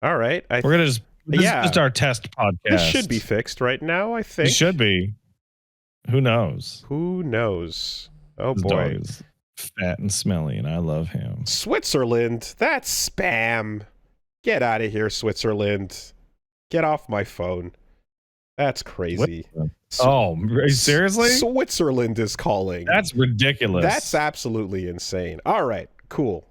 All right. We're gonna just this Yeah. is just our test podcast. This should be fixed right now, I It think. should be. Who knows? Who knows? Oh This boy. dog is fat and smelly, and I love him. Switzerland. That's spam. Get out of here, Switzerland. Get off my phone. That's crazy. Oh, seriously? Switzerland is calling. That's ridiculous. That's absolutely insane. All right, cool.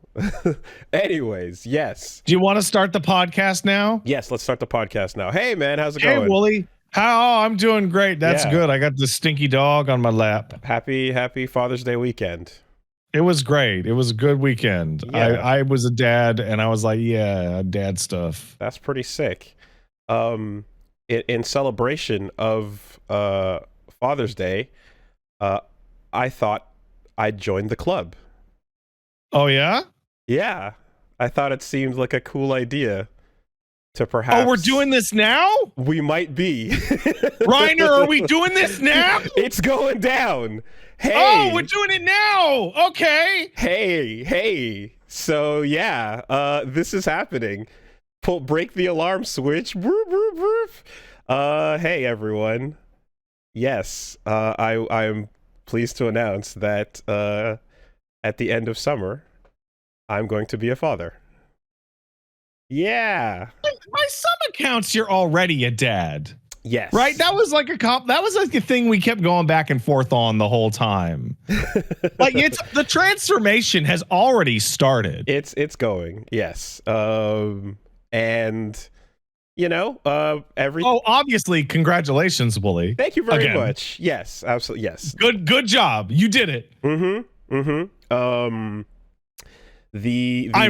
Anyways, yes. Do you want to start the podcast now? Yes, let's start the podcast now. Hey, man, how's it going? Hey, Woolie. How? I'm doing great. That's good. I got this stinky dog on my lap. Happy Father's Day weekend. It was great. It was a good weekend. Yeah. I was a dad, and I was like, yeah, dad stuff. That's pretty sick. In celebration of Father's Day, I thought I'd join the club. Oh, yeah? Yeah. I thought it seemed like a cool idea to perhaps... Oh, we're doing this now? We might be. Reiner, are we doing this now? It's going down. Hey. Oh, we're doing it now. Okay. Hey. So, yeah, this is happening. Break the alarm switch. Broop, broop, broop. Hey, everyone. Yes, I'm pleased to announce that at the end of summer, I'm going to be a father. Yeah. By some accounts, you're already a dad. Yes. Right? That was like a thing we kept going back and forth on the whole time. Like the transformation has already started. It's going. Yes. And you know, Oh, obviously, congratulations, Woolie. Thank you very much. Yes, absolutely. Yes. Good job. You did it. I'm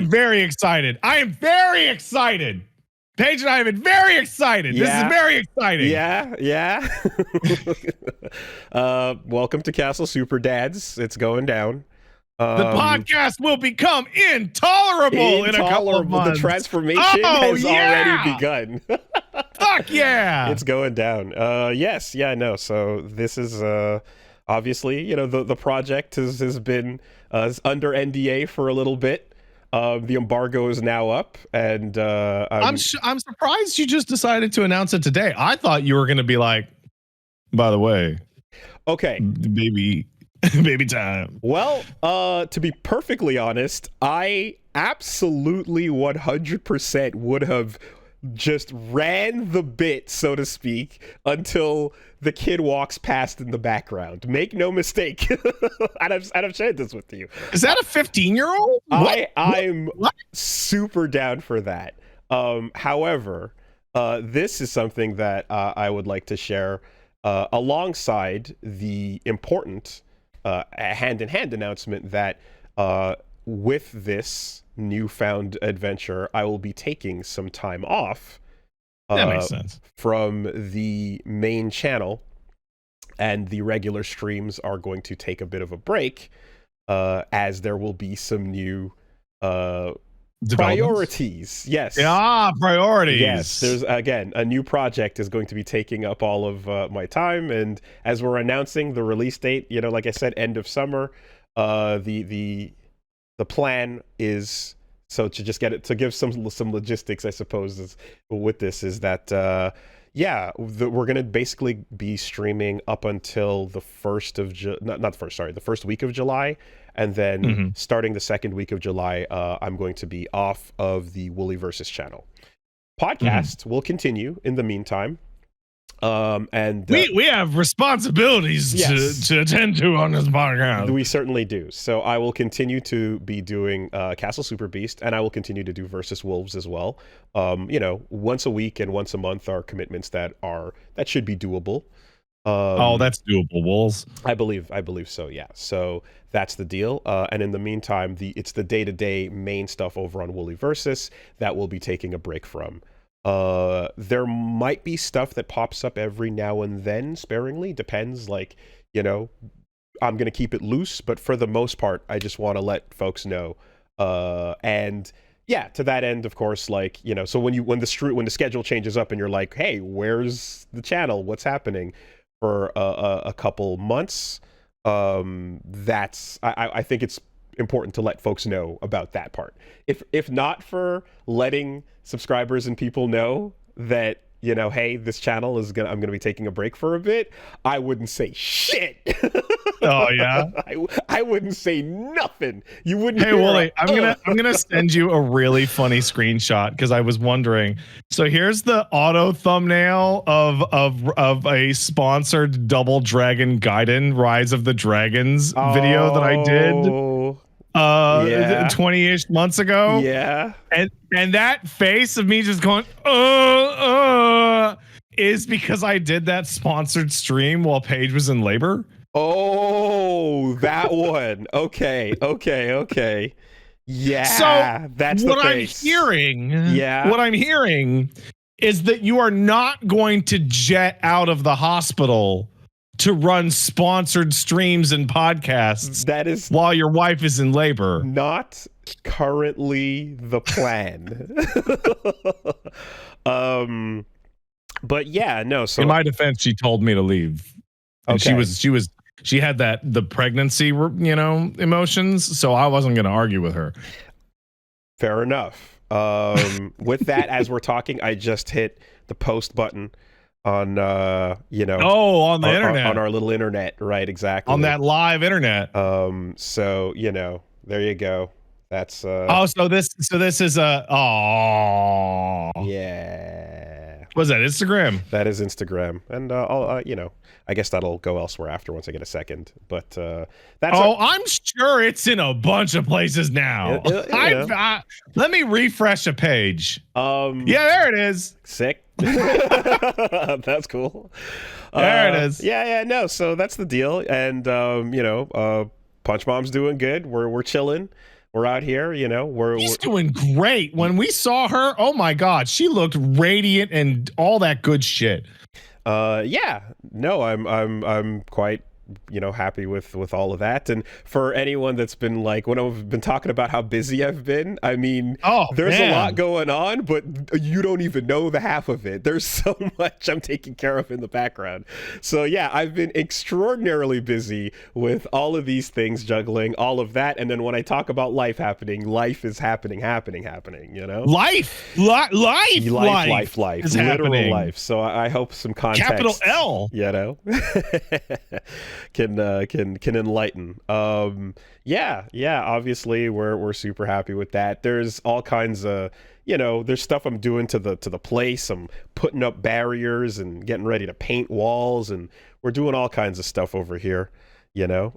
very excited. I am very excited. Paige and I have been very excited. Yeah. This is very exciting. Yeah. Welcome to Castle Super Dads. It's going down. The podcast will become intolerable in a couple of months. The transformation has already begun. Fuck yeah. It's going down. Yes. Yeah, no. So this is obviously, you know, the project has been under NDA for a little bit. The embargo is now up, and I'm surprised you just decided to announce it today. I thought you were going to be like, by the way, okay, baby time. Well, to be perfectly honest, I absolutely 100% would have just ran the bit, so to speak, until the kid walks past in the background. Make no mistake. and I've shared this with you. Is that a 15-year-old? I'm super down for that. However, this is something that I would like to share alongside the important hand-in-hand announcement that with this newfound adventure, I will be taking some time off that makes sense. From the main channel, and the regular streams are going to take a bit of a break as there will be some new priorities. Yes. Yeah, priorities. Yes. There's, again, a new project is going to be taking up all of my time, and as we're announcing the release date, you know, like I said, end of summer, the plan is, so to just get it, to give some logistics, I suppose, with this is that we're going to basically be streaming up until the first week of July, and then starting the second week of July, I'm going to be off of the WoolieVersus channel. Podcast will continue in the meantime. And we have responsibilities to attend to on this podcast. We certainly do. So I will continue to be doing Castle Super Beast, and I will continue to do Versus Wolves as well. You know, once a week and once a month are commitments that should be doable. That's doable, Wolves. I believe so. Yeah. So that's the deal. And in the meantime, it's the day-to-day main stuff over on WoolieVersus that we'll be taking a break from. There might be stuff that pops up every now and then, sparingly, depends, like, you know, I'm gonna keep it loose, but for the most part I just want to let folks know, and yeah, to that end, of course, like, you know, so when the schedule changes up and you're like, hey, where's the channel, what's happening, for a couple months, I think it's important to let folks know about that part. If not for letting subscribers and people know that, you know, hey, this channel I'm gonna be taking a break for a bit, I wouldn't say shit. Oh yeah. I wouldn't say nothing. You wouldn't. Hey Woolie, I'm gonna send you a really funny screenshot because I was wondering. So here's the auto thumbnail of a sponsored Double Dragon Gaiden Rise of the Dragons video that I did. 20-ish months ago. Yeah. And that face of me just going is because I did that sponsored stream while Paige was in labor. Oh, that one. Okay. Yeah. So that's what the I'm face. hearing. Yeah. What I'm hearing is that you are not going to jet out of the hospital to run sponsored streams and podcasts. That is while your wife is in labor. Not currently the plan. But yeah, no. So in my defense, she told me to leave. And she had the pregnancy, you know, emotions. So I wasn't going to argue with her. Fair enough. With that, as we're talking, I just hit the post button on, you know. Oh, on the internet. On our little internet. Right, exactly. On that live internet. So, you know, there you go. That's so this is a yeah. What's that, Instagram? That is Instagram. And I'll you know, I guess that'll go elsewhere after once I get a second. But that's I'm sure it's in a bunch of places now. Let me refresh a page. Yeah, there it is. Sick. That's cool. There it is. Yeah, no. So that's the deal. And you know, Punch Mom's doing good. We're chilling. We're out here, you know. She's doing great. When we saw her, oh my God, she looked radiant and all that good shit. Yeah. No, I'm quite, you know, happy with all of that. And for anyone that's been like, when I've been talking about how busy I've been, I mean, there's a lot going on, but you don't even know the half of it. There's so much I'm taking care of in the background. So yeah, I've been extraordinarily busy with all of these things, juggling all of that. And then when I talk about life happening, life is happening, you know? Life is literal happening. life. So I hope some context, capital L, you know, can enlighten. Yeah, obviously we're super happy with that. There's all kinds of, you know, there's stuff I'm doing to the place. I'm putting up barriers and getting ready to paint walls, and we're doing all kinds of stuff over here, you know.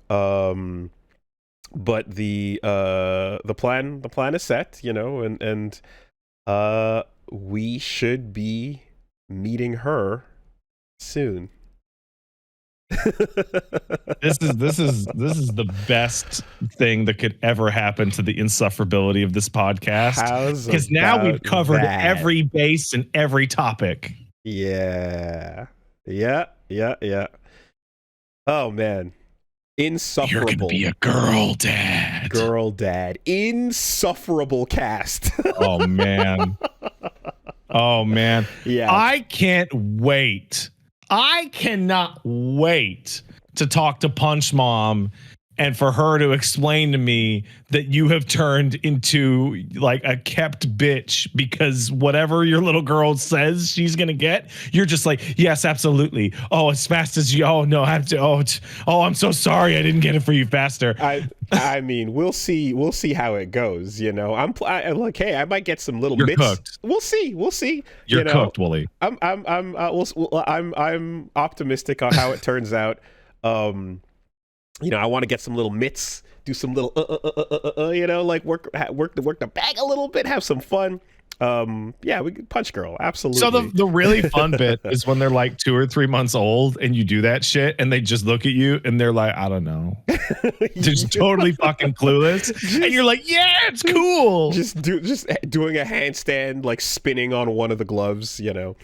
But the plan is set, you know, and we should be meeting her soon. This is the best thing that could ever happen to the insufferability of this podcast, because now we've covered every base and every topic. Yeah. Oh man, insufferable. You're gonna be a girl dad. Insufferable cast. Oh man. Yeah, I can't wait. I cannot wait to talk to Punch Mom and for her to explain to me that you have turned into like a kept bitch, because whatever your little girl says she's going to get, you're just like, yes, absolutely. Oh, as fast as you. Oh, no, I have to. Oh, I'm so sorry. I didn't get it for you faster. I mean, we'll see how it goes. You know, I'm like, hey, I might get some little You're mitts. Cooked. We'll see. You're cooked, Woolie. I'm optimistic on how it turns out. You know, I want to get some little mitts, do some little, you know, like work the bag a little bit, have some fun. Yeah, we could Punch Girl, absolutely. So the really fun bit is when they're like 2 or 3 months old and you do that shit and they just look at you and they're like, I don't know. They're just totally fucking clueless. And you're like, yeah, it's cool. Just doing a handstand, like spinning on one of the gloves, you know.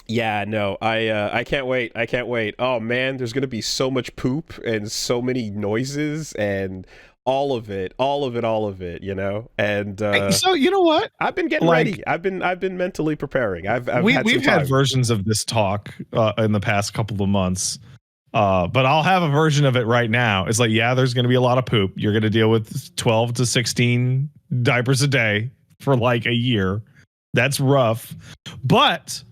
Yeah, no, I can't wait. Oh man, there's gonna be so much poop and so many noises and all of it, you know. And so you know what? I've been getting ready. I've been mentally preparing. We've had versions of this talk in the past couple of months. But I'll have a version of it right now. It's like, yeah, there's going to be a lot of poop. You're going to deal with 12 to 16 diapers a day for like a year. That's rough. But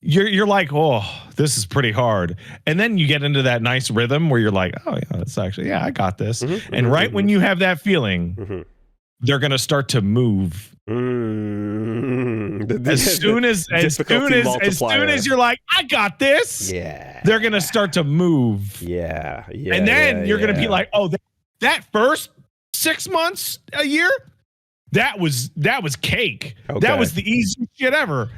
you're like, oh, this is pretty hard. And then you get into that nice rhythm where you're like, oh, yeah, that's actually, yeah, I got this. And right when you have that feeling, they're going to start to move. As soon as you're like, I got this, they're gonna start to move. And then you're gonna be like, oh, that first 6 months, a year, that was cake. That was the easiest shit ever.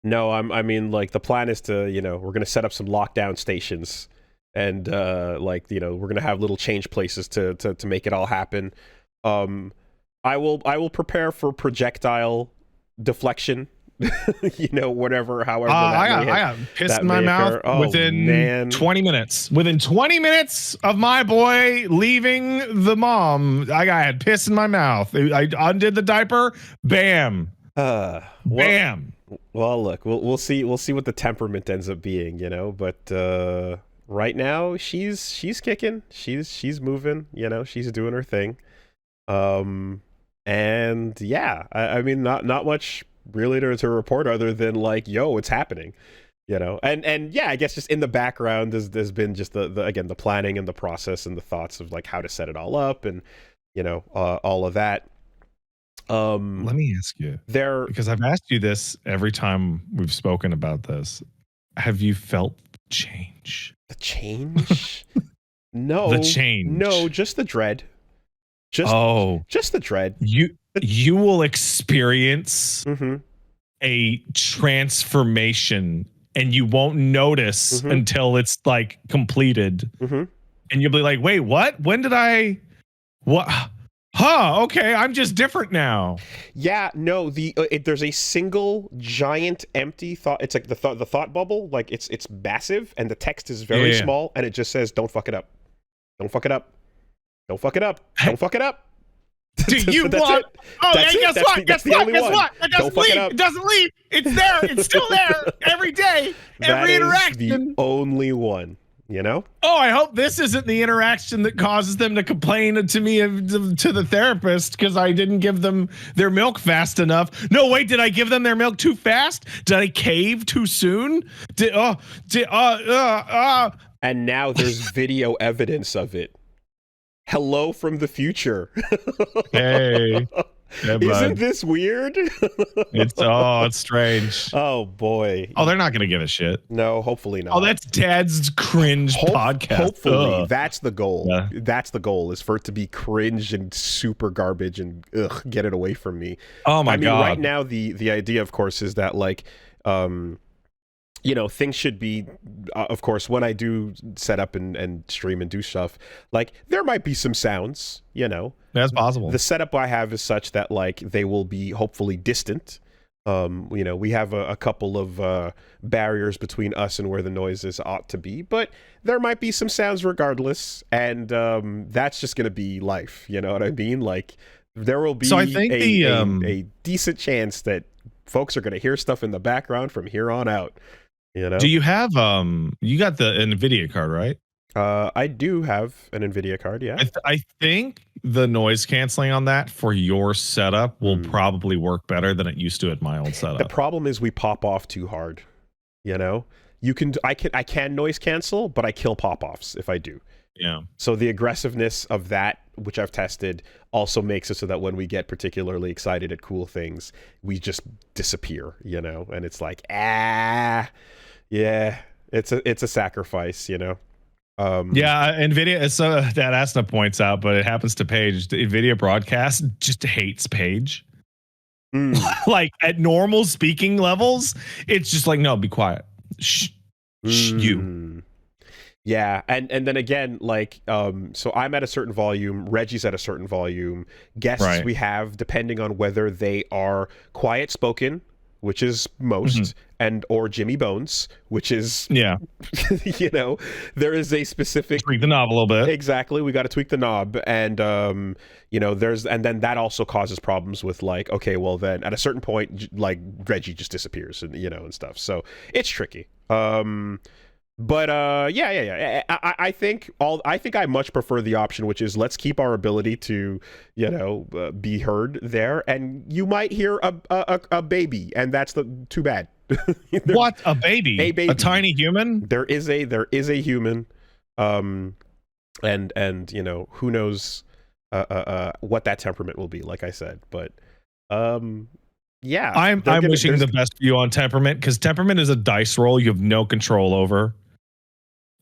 No, I mean, like, the plan is to, we're gonna set up some lockdown stations, and we're gonna have little change places to make it all happen. I will prepare for projectile deflection. Whatever, however. I got piss in my mouth within 20 minutes. Within 20 minutes of my boy leaving the mom, I had piss in my mouth. I undid the diaper. Bam. Bam. Well, look, we'll see what the temperament ends up being, But right now, she's kicking. She's moving. She's doing her thing. And yeah, I mean, not much really to report other than like, yo, it's happening, and yeah, I guess just in the background there's been just the planning and the process and the thoughts of like how to set it all up and all of that. Let me ask you because I've asked you this every time we've spoken about this. Have you felt change? The change? No. The change. No, just the dread. Just the dread. You will experience a transformation, and you won't notice until it's like completed, and you'll be like, "Wait, what? When did I? What? Huh? Okay, I'm just different now." Yeah, no. There's a single giant empty thought. It's like the thought bubble. Like it's massive, and the text is very small, and it just says, "Don't fuck it up. Don't fuck it up. Don't fuck it up. Don't fuck it up." Do you want? Oh, guess what? Guess what? It doesn't leave. It's there. It's still there every day. Every interaction. The only one. Oh, I hope this isn't the interaction that causes them to complain to me to the therapist because I didn't give them their milk fast enough. No, wait, did I give them their milk too fast? Did I cave too soon? And now there's video evidence of it. Hello from the future. Hey. Isn't this weird? It's strange. Oh boy. Oh, they're not gonna give a shit. No, hopefully not. Oh, that's Dad's cringe podcast. Hopefully, that's the goal. Yeah. That's the goal, is for it to be cringe and super garbage and get it away from me. Oh my God. Right now the idea, of course, is that like things should be, of course, when I do set up and stream and do stuff, like there might be some sounds, That's possible. The setup I have is such that like they will be hopefully distant. We have a couple of barriers between us and where the noises ought to be, but there might be some sounds regardless, and that's just going to be life. You know what I mean? Like there will be I think a decent chance that folks are going to hear stuff in the background from here on out. Do you have you got the NVIDIA card, right? I do have an NVIDIA card, yeah. I think the noise canceling on that for your setup will probably work better than it used to at my old setup. The problem is we pop off too hard. I can noise cancel, but I kill pop-offs if I do. Yeah. So the aggressiveness of that, which I've tested, also makes it so that when we get particularly excited at cool things, we just disappear, and it's like, yeah, it's a sacrifice, Yeah, NVIDIA, so that Asna points out, but it happens to Paige. The NVIDIA broadcast just hates Paige. Like at normal speaking levels, it's just like, no, be quiet. Shh, you. Yeah, and then again, like, so I'm at a certain volume, Reggie's at a certain volume. Guests we have, depending on whether they are quiet spoken, which is most, and or Jimmy Bones, which is there is a specific tweak the knob a little bit. Exactly, we got to tweak the knob, and then that also causes problems with like, okay, well then at a certain point, like Reggie just disappears and and stuff. So it's tricky. But yeah. I think I much prefer the option, which is let's keep our ability to, be heard there, and you might hear a baby, and that's too bad. What, a baby? A baby, a tiny human? There is a human, and who knows, what that temperament will be. Like I said, but yeah, I'm wishing the best for you on temperament, because temperament is a dice roll you have no control over.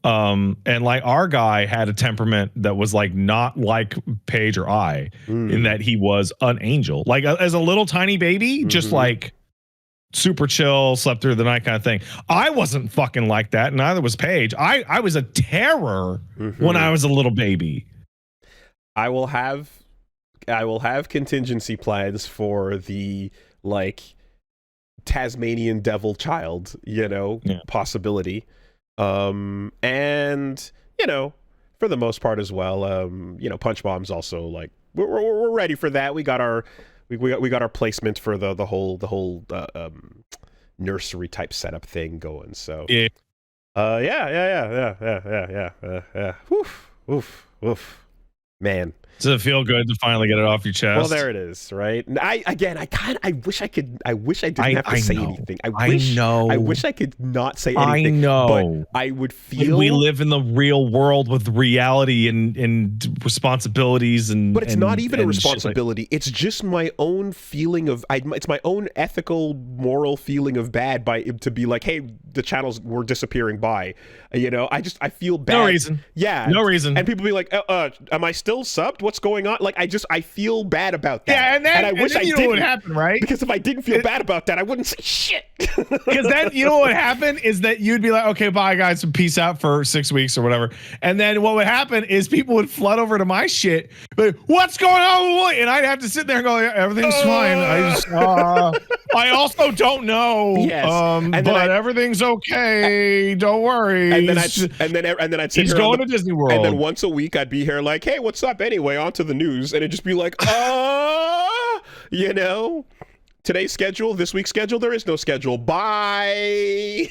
And like our guy had a temperament that was like not like Paige or I, in that he was an angel, like as a little tiny baby, just like super chill, slept through the night kind of thing. I wasn't fucking like that, neither was Paige. I was a terror when I was a little baby. I will have contingency plans for the like Tasmanian devil child, possibility. And for the most part as well, Punch Mom's also like we're ready for that. We got our placement for the whole nursery type setup thing going. So yeah. Yeah. Oof. Man. Does it feel good to finally get it off your chest? Well, there it is, right? I wish I didn't have to say anything. I wish I could not say anything. I know. But I would feel we live in the real world with reality and responsibilities But it's not even a responsibility. It's just my own feeling of it's my own ethical, moral feeling of bad to be like, hey, the channels were disappearing by. I feel bad. No reason. Yeah. No reason. And people be like, am I still subbed? What's going on? Like, I feel bad about that. Yeah, and I wish I didn't. Know what happened, right? Because if I didn't feel bad about that, I wouldn't say shit. Because then, what would happen is that you'd be like, okay, bye guys, peace out for 6 weeks or whatever. And then what would happen is people would flood over to my shit. Like, what's going on? And I'd have to sit there and go, yeah, everything's fine. I also don't know. Yes. But everything's okay. Don't worry. And then I'd sit he's here going to Disney World. And then once a week I'd be here like, hey, what's up anyway? On to the news. And it'd just be like, today's schedule, this week's schedule, there is no schedule. Bye.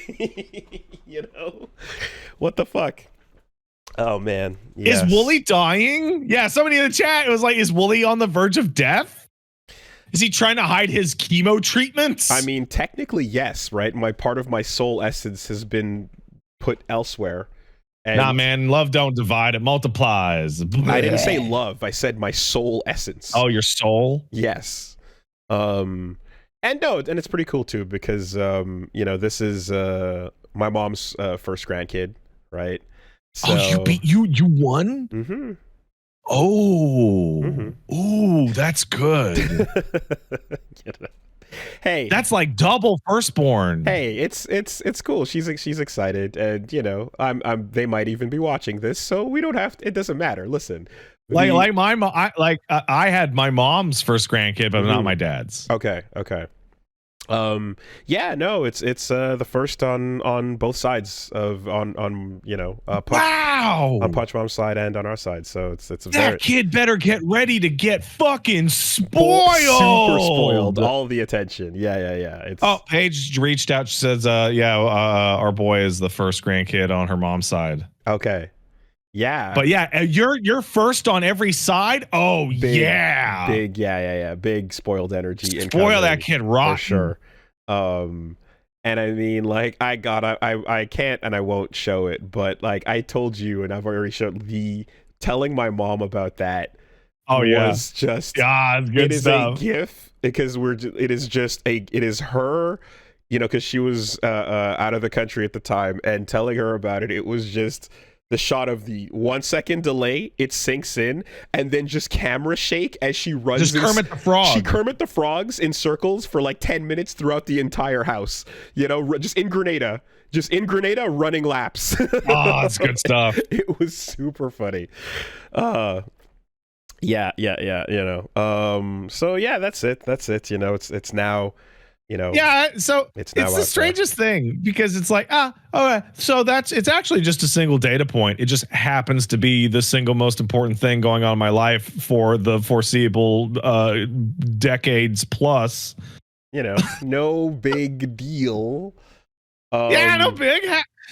What the fuck? Oh man. Yes. Is Woolie dying? Yeah, somebody in the chat was like, is Woolie on the verge of death? Is he trying to hide his chemo treatments? I mean, technically, yes, right? Part of my soul essence has been put elsewhere. And nah, man, love don't divide, it multiplies. I didn't say love. I said my soul essence. Oh, your soul? Yes. And it's pretty cool too, because this is my mom's first grandkid, right? So, you won? Mm-hmm. Oh. Mm-hmm. Ooh, that's good. Hey, that's like double firstborn. Hey, it's cool. She's excited, and they might even be watching this, so we don't have to, it doesn't matter. Listen, like my mom, I had my mom's first grandkid, but not my dad's. Okay. Yeah, no, it's the first on both sides of on Punch Mom's side and on our side. So it's that kid better get ready to get fucking spoiled. Super spoiled. All the attention. Yeah. Paige reached out. She says, our boy is the first grandkid on her mom's side. Okay. Yeah. But yeah, you're first on every side. Oh, big spoiled energy. Spoil that kid rotten. For sure. And I mean, like, I can't and I won't show it, but like I told you, and I've already showed telling my mom about that. Oh yeah, was just good it is stuff. A gift, because it is her, because she was out of the country at the time, and telling her about it, it was just the shot of the 1 second delay, it sinks in, and then just camera shake as she runs. Just Kermit the Frog. She Kermit the Frogs in circles for like 10 minutes throughout the entire house. Just in Grenada, running laps. Oh, that's good stuff. It was super funny. Yeah. So yeah, that's it. It's now. So it's the strangest thing, because it's like, so it's actually just a single data point. It just happens to be the single most important thing going on in my life for the foreseeable decades plus. No big deal. No big.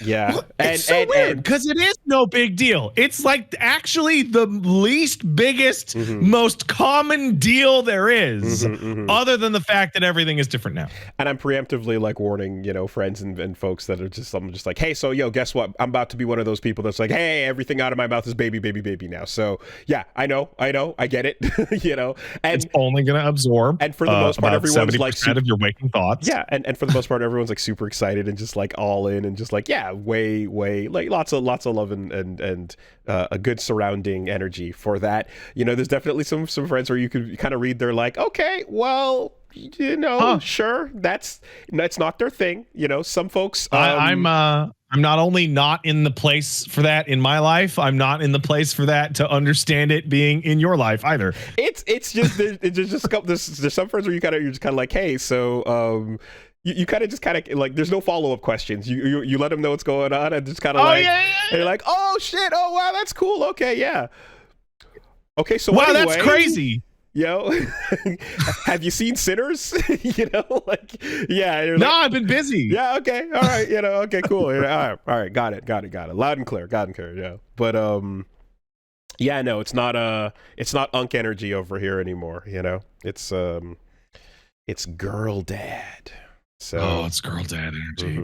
Yeah. It's so weird because it is no big deal. It's like actually the least biggest, most common deal there is, other than the fact that everything is different now. And I'm preemptively like warning, friends and folks that are just, I'm just like, hey, so yo, guess what? I'm about to be one of those people that's like, hey, everything out of my mouth is baby, baby, baby now. So yeah, I know, I get it, and it's only going to absorb. And for the most part, everyone's like of your waking thoughts. Yeah. And for the most part, everyone's like super excited and just like all in and just like, yeah, way, like lots of love and a good surrounding energy for that. There's definitely some friends where you could kind of read, they're like, okay, well, sure, that's not their thing. Some folks. I'm not only not in the place for that in my life, I'm not in the place for that to understand it being in your life either. It's just there's some friends where you're just kind of like, hey, so you kind of just kind of like, there's no follow-up questions. You let them know what's going on and just kind of and you're like, oh shit, oh wow, that's cool, okay, yeah, okay, so wow, anyway, that's crazy. Have you seen Sinners? Like, yeah. No, like, I've been busy. Yeah, okay, all right, okay, cool. All right, got it. Loud and clear, yeah. But yeah, no, it's not unk energy over here anymore. It's girl dad. So it's girl dad energy.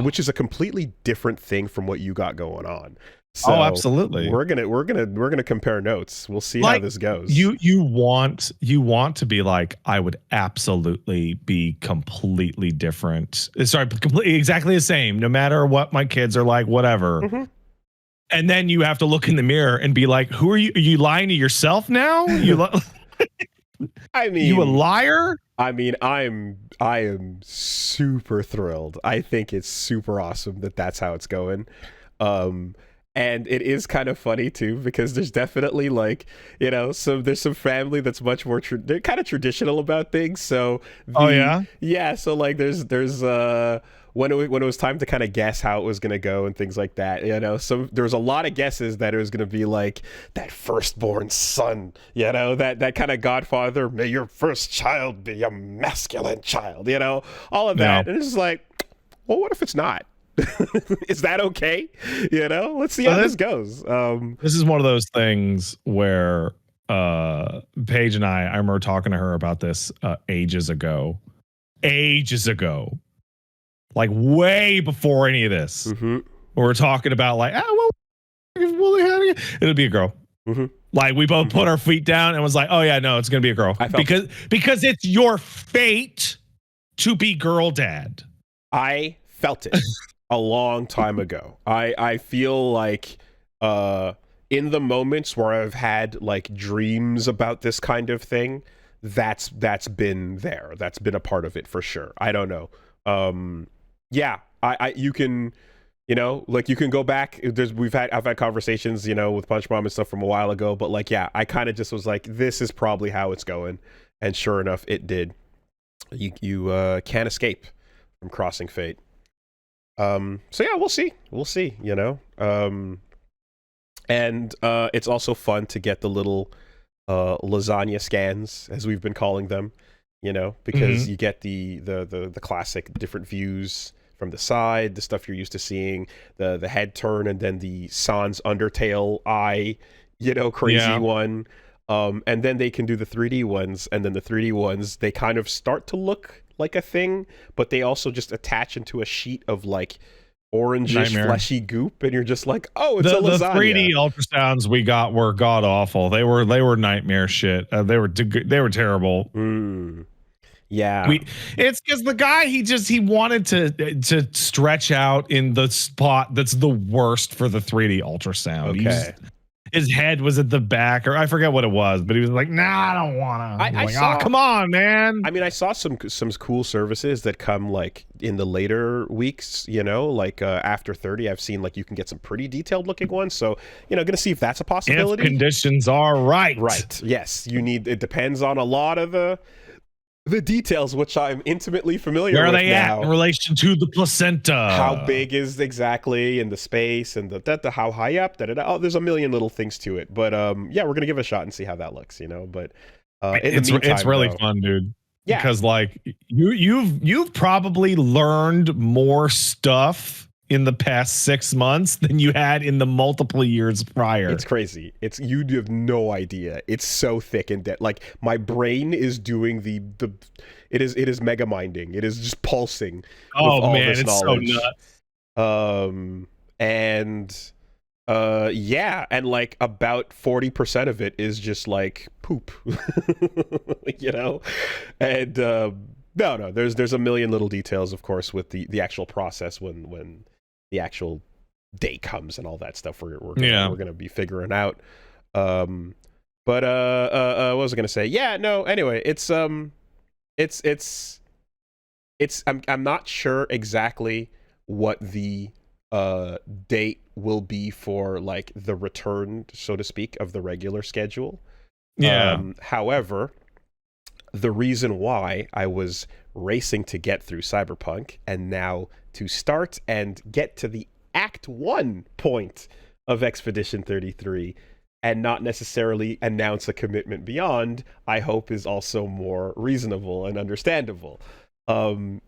Which is a completely different thing from what you got going on. So absolutely. We're gonna compare notes. We'll see how this goes. You want to be like, I would absolutely be completely different. Sorry, completely exactly the same, no matter what my kids are like, whatever. And then you have to look in the mirror and be like, who are you? Are you lying to yourself now? I mean, you a liar? I mean, I am super thrilled. I think it's super awesome that that's how it's going. And it is kind of funny too, because there's definitely like, there's some family that's much more, they're kind of traditional about things. So, yeah. So like there's when it was time to kind of guess how it was going to go and things like that, so there was a lot of guesses that it was going to be like that firstborn son, that kind of Godfather, may your first child be a masculine child, all of that. And it's just like, well, what if it's not? Is that okay? Let's see how this goes. This is one of those things where Paige and I remember talking to her about this ages ago, like way before any of this. We're talking about like, it'll be a girl. Like we both put our feet down and was like, oh yeah, no, it's gonna be a girl, because it's your fate to be girl dad. I felt it a long time ago. I feel like in the moments where I've had like dreams about this kind of thing, that's been there. That's been a part of it for sure. I don't know. Yeah, you can, like you can go back. I've had conversations, with Punch Mom and stuff from a while ago, but like, yeah, I kind of just was like, this is probably how it's going, and sure enough, it did. You can't escape from crossing fate. So yeah, we'll see, and it's also fun to get the little lasagna scans, as we've been calling them, because you get the classic different views from the side, the stuff you're used to seeing, the head turn, and then the sans undertale eye, crazy one. And then they can do the 3D ones, and then the 3D ones, they kind of start to look like a thing, but they also just attach into a sheet of like orangish fleshy goop, and you're just like, oh, it's a lasagna. The 3D ultrasounds we got were god awful. They were nightmare shit. They were terrible. Yeah, it's because the guy he wanted to stretch out in the spot that's the worst for the 3D ultrasound. Okay. His head was at the back, or I forget what it was, but he was like, nah, I don't want to. Come on, man. I mean, I saw some cool services that come like in the later weeks, like after 30, I've seen like you can get some pretty detailed looking ones. So, gonna see if that's a possibility. If conditions are right. Right. Yes. It depends on a lot of the details, which I'm intimately familiar with. Where are they now. at in relation to the placenta? How big is exactly, and the space, and the how high up? Oh, there's a million little things to it. But yeah, we're gonna give it a shot and see how that looks. But it's really fun, dude. Yeah, because like you've probably learned more stuff in the past 6 months than you had in the multiple years prior. It's crazy. You have no idea. It's so thick and dead. Like my brain is doing it is mega minding. It is just pulsing with all this knowledge. So nuts. And yeah, and like about 40% of it is just like poop. You know? And no, there's a million little details, of course, with the actual process when the actual day comes and all that stuff we're gonna be figuring out. But what was I gonna say? Yeah, no, anyway, it's I'm not sure exactly what the date will be for like the return, so to speak, of the regular schedule. However, the reason why I was racing to get through Cyberpunk and now to start and get to the Act 1 point of Expedition 33 and not necessarily announce a commitment beyond, I hope is also more reasonable and understandable. I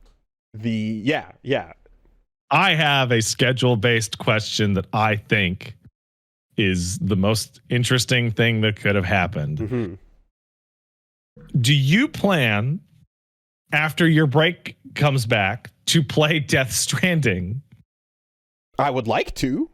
have a schedule-based question that I think is the most interesting thing that could have happened. Mm-hmm. Do you plan, after your break comes back, to play Death Stranding? I would like to.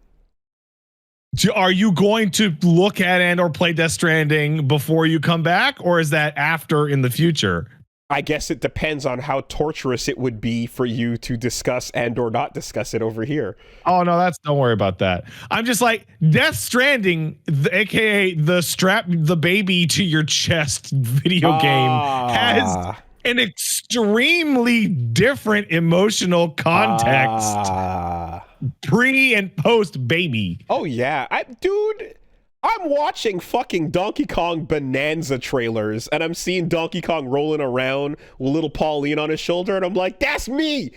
Are you going to look at and or play Death Stranding before you come back, or is that after in the future? I guess it depends on how torturous it would be for you to discuss and or not discuss it over here. Oh, no, don't worry about that. I'm just like, Death Stranding, aka the strap the baby to your chest video game, has an extremely different emotional context pre and post baby. Oh, yeah. I'm watching fucking Donkey Kong Bonanza trailers, and I'm seeing Donkey Kong rolling around with little Pauline on his shoulder, and I'm like, that's me!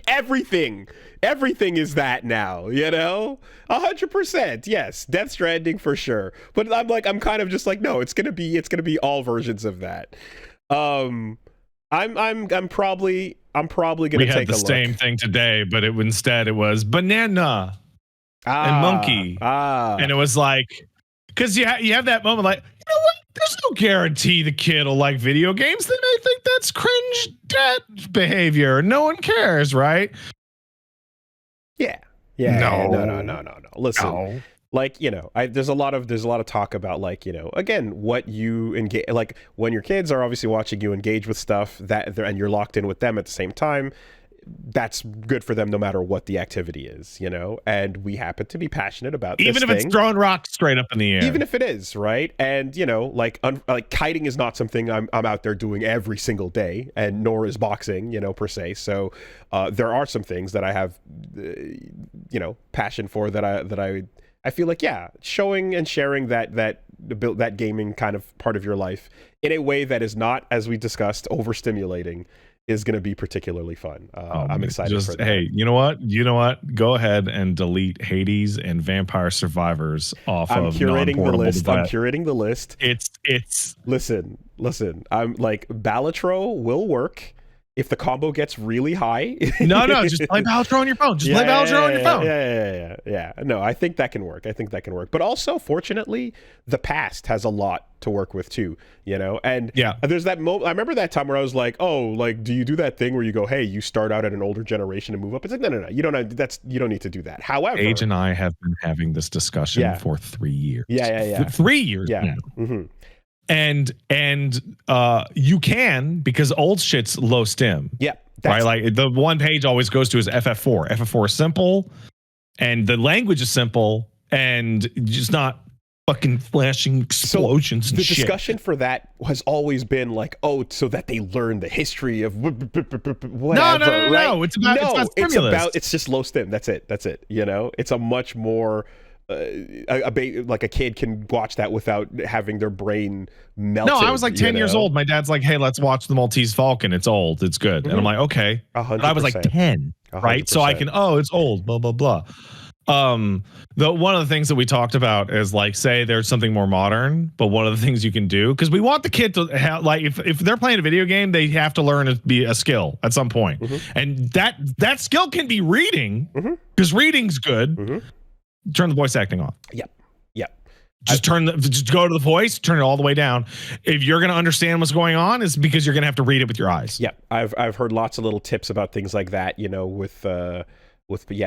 Everything is that now, you know? 100%, yes. Death Stranding for sure. But I'm kind of just like, no, it's gonna be all versions of that. I'm probably gonna take a look. We had the same thing today, but instead it was banana. And monkey. And it was like, because you have that moment like, you know what? There's no guarantee the kid will like video games. They may think that's cringe dad behavior. No one cares, right? Yeah. No. Listen, like, you know, there's a lot of talk about, like, you know, again, what you engage, like when your kids are obviously watching you engage with stuff and you're locked in with them at the same time. That's good for them no matter what the activity is, you know, and we happen to be passionate about even this if thing. It's throwing rocks straight up in the air, even if it is, right? And, you know, like kiting is not something I'm out there doing every single day, and nor is boxing, you know, per se. So there are some things that I have, you know, passion for that I feel like, yeah, showing and sharing that gaming kind of part of your life in a way that is not, as we discussed, overstimulating is going to be particularly fun. I'm excited for that. Hey, you know what? Go ahead and delete Hades and Vampire Survivors off of non-portable device. I'm curating the list. It's Listen. I'm like, Balatro will work if the combo gets really high. No, just play Balatro on your phone. Play Balatro on your phone. Yeah. No, I think that can work. But also, fortunately, the past has a lot to work with too, you know? And there's that moment. I remember that time where I was like, oh, like, do you do that thing where you go, hey, you start out at an older generation and move up? It's like, no. You don't need to do that. However, Age and I have been having this discussion for 3 years. Yeah. 3 years now. Mm-hmm. And you can, because old shit's low stim. Yeah. Right? Like the one page always goes to is FF4. FF4 is simple, and the language is simple, and just not fucking flashing explosions and the shit. Discussion for that has always been like, oh, so that they learn the history of whatever. No. It's It's just low stim. That's it. You know, it's a much more like a kid can watch that without having their brain melted. No, I was like 10 years old. My dad's like, hey, let's watch the Maltese Falcon. It's old. It's good. And I'm like, okay. 100%. But I was like 10, right? 100%. So I can, it's old, blah, blah, blah. The one of the things that we talked about is like, say there's something more modern, but one of the things you can do, because we want the kid to have, like, if they're playing a video game, they have to learn to be a skill at some point. And that skill can be reading, because reading's good. Turn the voice acting off. Yep. Yep. Just just go to the voice, turn it all the way down. If you're going to understand what's going on, it's because you're going to have to read it with your eyes. Yeah, I've heard lots of little tips about things like that, you know, with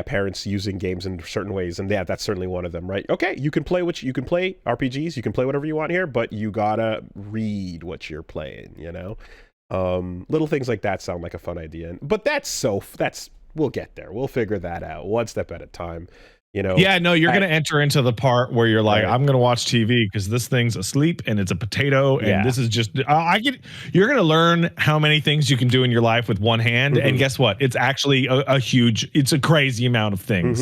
parents using games in certain ways, and yeah, that's certainly one of them, right? Okay, you can play RPGs, you can play whatever you want here, but you gotta read what you're playing, you know. Little things like that sound like a fun idea, but we'll get there. We'll figure that out one step at a time. You know, yeah, no, you're going to enter into the part where you're like, I'm going to watch TV because this thing's asleep and it's a potato. And this is just, you're going to learn how many things you can do in your life with one hand. And guess what? It's actually it's a crazy amount of things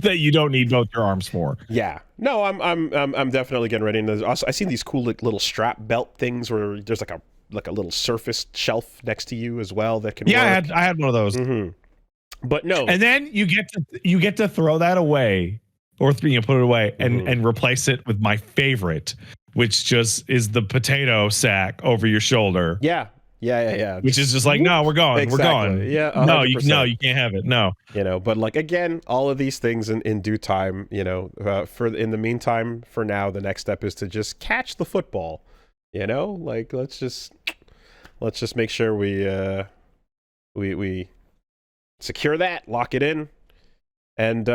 that you don't need both your arms for. Yeah, no, I'm definitely getting ready. And also, I've seen these cool little strap belt things where there's like a little surface shelf next to you as well that can work. I had one of those. But no, and then you get to throw that away, or put it away and replace it with my favorite, which just is the potato sack over your shoulder. Yeah. Which is just like, no, we're going. Exactly. We're going. Yeah. 100%. No, you can't have it. No. You know, but like, again, all of these things in due time. You know, in the meantime, for now, the next step is to just catch the football. You know, like let's just make sure we secure that, lock it in, and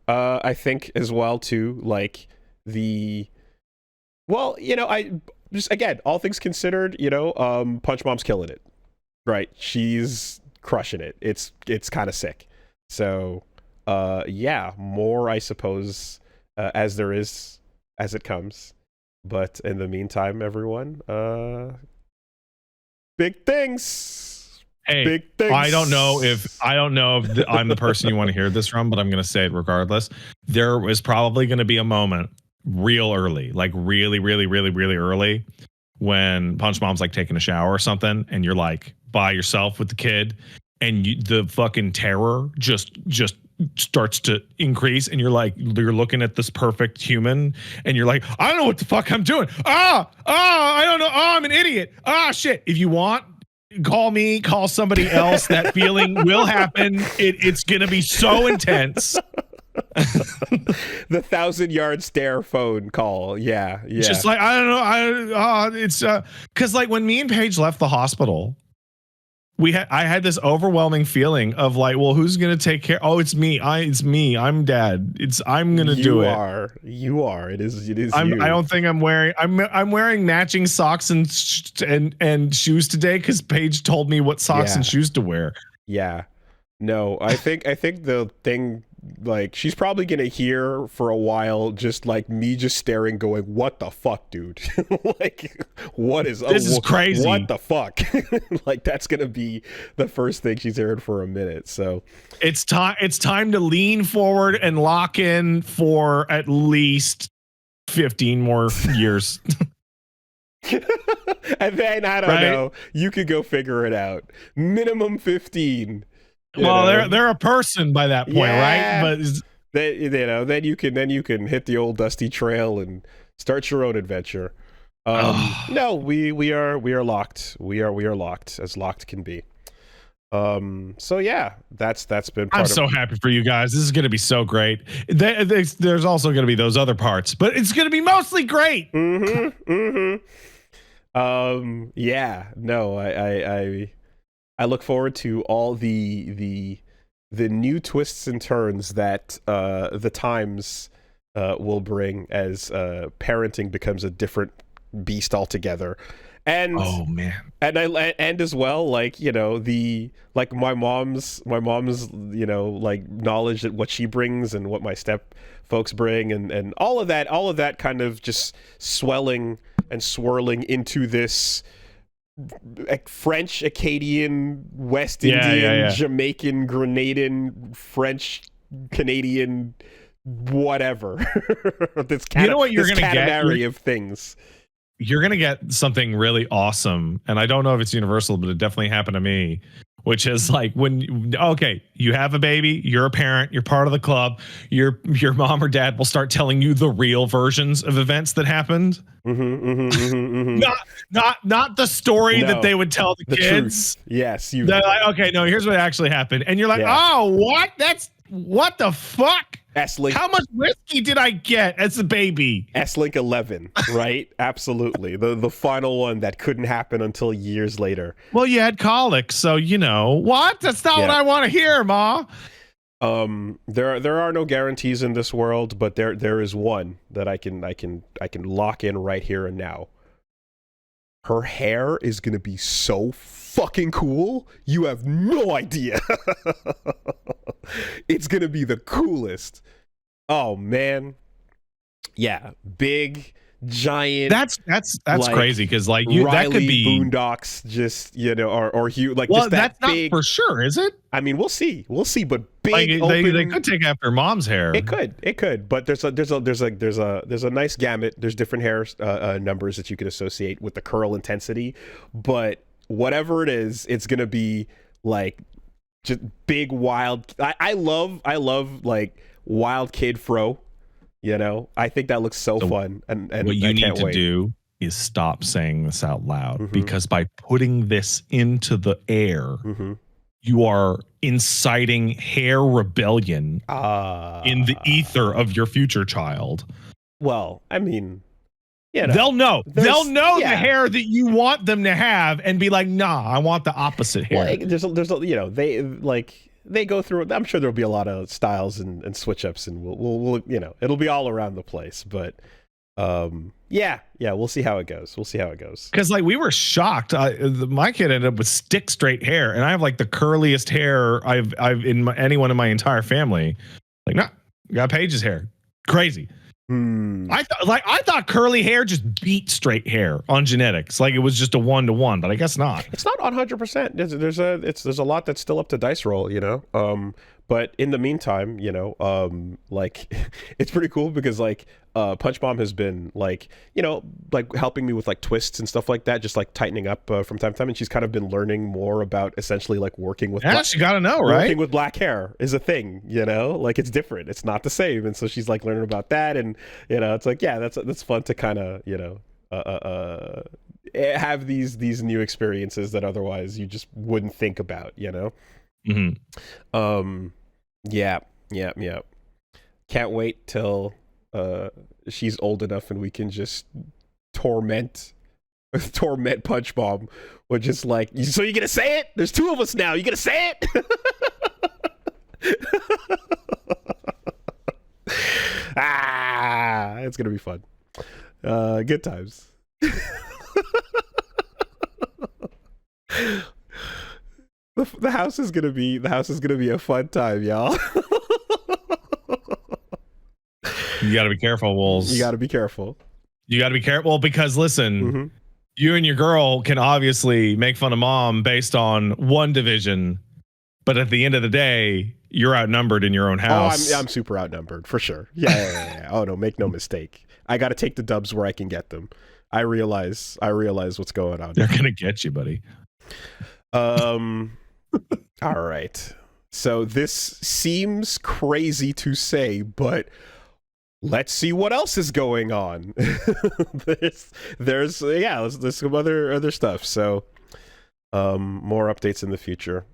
I think as well too, like I just, again, all things considered, Punch Mom's killing it, right? She's crushing it. It's kind of sick. So more, I suppose, as it comes. But in the meantime, everyone, big things. Hey, big things. I don't know if I'm the person you want to hear this from, but I'm going to say it regardless. There was probably going to be a moment real early, like really, really, really, really early, when Punch Mom's like taking a shower or something, and you're like by yourself with the kid, and the fucking terror just starts to increase, and you're looking at this perfect human, and you're like, I don't know what the fuck I'm doing. I don't know. I'm an idiot. Shit. If you want, call me, call somebody else. That feeling will happen. It's gonna be so intense. The 1,000-yard stare phone call. Yeah. Just like, I don't know. It's because like when me and Paige left the hospital, I had this overwhelming feeling of like, well, who's gonna take care? Oh, it's me. It's me. I'm dad. I'm gonna do it. You are. It is. You. I don't think I'm wearing. I'm wearing matching socks and shoes today because Paige told me what socks and shoes to wear. Yeah. No, I think the thing, like, she's probably gonna hear for a while just like me just staring, going, "What the fuck, dude? Like, this is crazy. What the fuck?" Like, that's gonna be the first thing she's heard for a minute. So it's time to lean forward and lock in for at least 15 more years. And then I don't know. You could go figure it out. Minimum 15. Well, they're a person by that point, right? But then you can hit the old dusty trail and start your own adventure. No, we are locked. We are locked, as locked can be. So yeah, that's been. I'm so happy for you guys. This is going to be so great. There's also going to be those other parts, but it's going to be mostly great. Yeah. No, I look forward to all the new twists and turns that the times will bring as parenting becomes a different beast altogether. And and as well, like, my mom's like knowledge that what she brings and what my step folks bring, and all of that kind of just swelling and swirling into this French, Acadian, West Indian, Jamaican, Grenadian, French, Canadian, whatever. This what you're gonna get of things. You're gonna get something really awesome, and I don't know if it's universal, but it definitely happened to me, which is like when okay, you have a baby, you're a parent, you're part of the club, your mom or dad will start telling you the real versions of events that happened. Not the story that they would tell the kids. Truth. Yes, they're like, okay, no, here's what actually happened, and you're like, oh, what? That's what the fuck? S-Link. How much whiskey did I get as a baby? S-Link 11, right? Absolutely. The final one that couldn't happen until years later. Well, you had colic, so you know what? That's not what I want to hear, Ma. There are no guarantees in this world, but there is one that I can lock in right here and now. Her hair is gonna be so fucking cool. You have no idea. It's gonna be the coolest. Oh man. Yeah, big, giant. That's like, crazy because like you Riley that could be Boondocks, just or Hugh, like well, just that that's big. Not for sure, is it? I mean, we'll see, but big. Like, open, they could take after mom's hair. It could, but there's a nice gamut. There's different hair numbers that you can associate with the curl intensity, but whatever it is, it's gonna be like just big, wild. I love like wild kid fro. You know, I think that looks so fun, and what you need to do is stop saying this out loud, because by putting this into the air, you are inciting hair rebellion in the ether of your future child. Well, I mean, you know, they'll know the hair that you want them to have and be like, nah, I want the opposite hair. Well, there's you know, they go through. I'm sure there'll be a lot of styles and switch ups, and we'll you know, it'll be all around the place. But yeah, we'll see how it goes. Because like we were shocked. My kid ended up with stick straight hair, and I have like the curliest hair I've anyone in my entire family. Like, nah, got Paige's hair. Crazy. I thought curly hair just beat straight hair on genetics. Like it was just a 1-to-1, but I guess not. It's not 100%. There's a lot that's still up to dice roll, you know. But in the meantime, you know, like it's pretty cool because like Punch Mom has been like, you know, like helping me with like twists and stuff like that, just like tightening up from time to time, and she's kind of been learning more about essentially like working with. Yeah, she got to know, right? Working with black hair is a thing, you know, like it's different, it's not the same, and so she's like learning about that, and you know, it's like that's fun to kind of, you know, have these new experiences that otherwise you just wouldn't think about, you know. Yeah. Can't wait till she's old enough and we can just torment Punch Mom, or just like, so you gonna say it? There's two of us now. You gonna say it? It's gonna be fun. Good times. The house is gonna be a fun time, y'all. You got to be careful, Wolves. You got to be careful. Because listen, you and your girl can obviously make fun of mom based on one division, but at the end of the day, you're outnumbered in your own house. Oh, I'm super outnumbered for sure. Yeah. Oh no, make no mistake. I got to take the dubs where I can get them. I realize what's going on. They're gonna get you, buddy. All right. So this seems crazy to say, but let's see what else is going on. there's some other stuff. So more updates in the future.